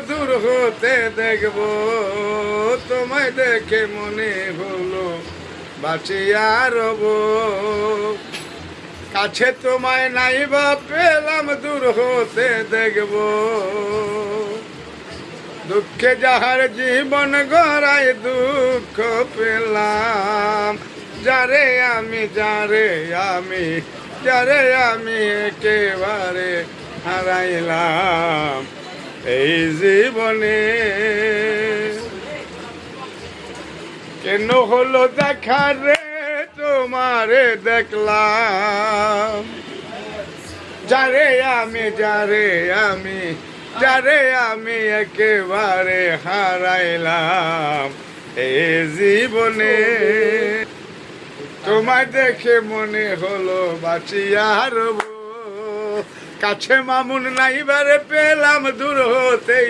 দূর হতে দেখবো, তোমায় দেখে মনে হলো বাঁচিয়া রব। কাছে তোমায় নাই বা পেলাম, দূর হতে দেখবো। দুঃখে যাহার জীবন গড়ায় দুঃখ পেলাম, যারে আমি একেবারে হারাইলাম এই জীবনে। কেন হলো দেখা রে তোমারে দেখলাম, যারে আমি একেবারে হারাইলাম এই জীবনে। তোমায় দেখে মনে হলো বাঁচিয়া রব, কাছে মামুন নাইবারে পেলাম, দূর হতেই